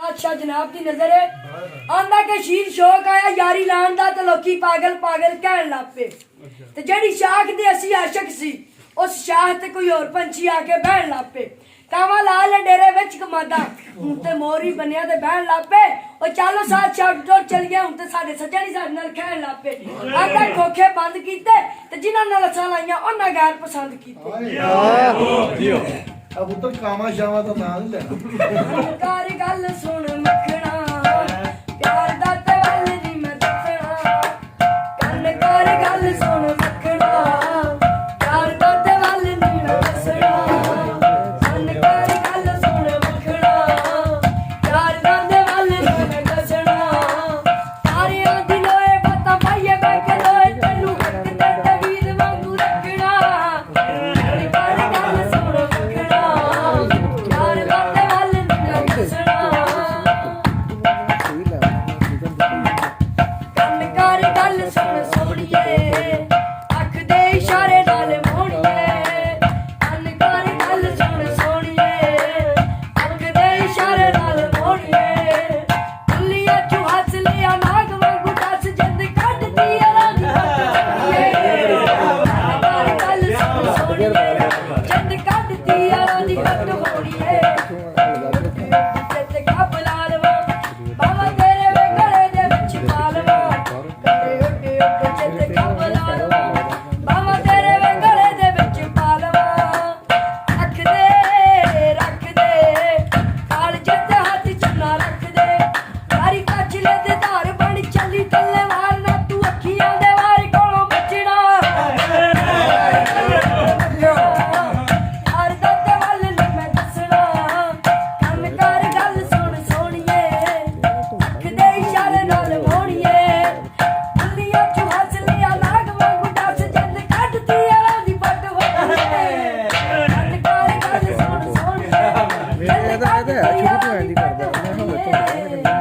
अच्छा जनाब दी नजर है आंदा के शीर शौक आया यारी लान दा ते लोकी पागल पागल कहन लग पे ते जेड़ी शाख दे असी आशिक सी उस शाख ते कोई और पंछी आके बहन लग पे कावा लाल डेरे विच कमादा हुन ते मोरी बनया ते बहन लग पे ओ चलो साथ छड़ टुर चल गया हुन ते साडे सज्जन ही साडे नाल कहन लग पे आंदा खोखे बंद कीते ते जिन्हां नाल असां लाईयां उन्हां गैर पसंद कीते अब उतर कामा शामा तो ना नहीं लेना कार गल सुन मखना प्यार दा ते वल नी मैं दसना कन कार गल सुन मखना प्यार दा ते वल नी मैं दसना कन कार गल सुन मखना प्यार दा ते वल नी मैं दसना सारियां दी लोए बातां पाइए बैठ लोए तैनू हक ते तवीर वांगू रखना कन कार गल सुन मखना प्यार दा ते वल नी मैं दसना ਕੰਨ ਕਰ ਗੱਲ ਸੁਣ ਸੋਹਣੀਏ ਅੱਖ ਦੇ ਇਸ਼ਾਰੇ ਨਾਲ ਮੋਹਣੀਏ ਕੰਨ ਕਰ ਗੱਲ ਸੁਣ ਸੋਹਣੀਏ ਅੱਖ ਦੇ ਇਸ਼ਾਰੇ ਨਾਲ ਮੋਹਣੀਏ ਕੁੱਲੀਆਂ ਚੋਂ ਹੱਸ ਲਿਆ ਨਾਗ ਵਾਂਗੂ ਦੱਸ ਜਿੰਦ ਕੱਢਦੀ ਆ ਕੰਨ ਕਰ ਗੱਲ ਸੁਣ ਸੋਹਣੀਏ ਜਿੰਦ ਕੱਢਦੀ ਆ ਦੀ ਹੱਦ ਹੋਣੀਏ ਜਿੱਤ ਕਾ ਬੁਲਾ ਲਵਾਂ ਬਾਵਾ ਤੇਰੇ ਵੇ ਗਲੇ ਦੇ ਵਿੱਚ ਪਾ ਲਵਾਂ ਕਦੇ ਉੱਡੇ ਉੱਡੇ ਜਿੱਤ ਕਾ ਬੁਲਾ ਲਵਾਂ ਬਾਵਾ ਤੇਰੇ ਵੇ ਗਲੇ ਦੇ ਵਿੱਚ ਪਾ ਲਵਾਂ ਰੱਖ ਦੇ ਕਾਲ ਜਿੱਤ ਹੱਥ ਚ ਨਾ ਰੱਖ ਦੇ ਯਾਰੀ ਕੱਚਲੇ ਦੇ ਧਾਰ ਬਣ ਚੱਲੀ ਤੱਲੇ ਵਾਰ ਨਾ ਤੂੰ ਅੱਖੀਆਂ ਦੇ ਵਾਰ ਕੋਲੋਂ ਬਚਣਾ ਹਰ ਦੱਤ ਵੱਲ ਨੀ ਮੈਂ ਦੱਸਣਾ ਕੰਨ ਕਰ ਗੱਲ ਸੁਣ ਸੋਹਣੀਏ ਅੱਖ ਦੇ ਇਸ਼ਾਰੇ ਨਾਲ ਮੋਹਣੀਏ ਦੁਨੀਆ ਚ ਹੱਸ ਲਿਆ ਲਾਗ ਵਾਂਗੂ ਦੱਸ ਜਿੰਦ ਕੱਢਦੀ ਆ ਦੀ ਪੱਟ ਹੋਣੀਏ ਕੰਨ ਕਰ ਗੱਲ ਸੁਣ ਸੋਹਣੀਏ ਇਹਦਾ ਸ਼ੁਰੂ ਤੋਂ ਐਂਦੀ ਕਰਦਾ ਮੈਂ ਹੁਣ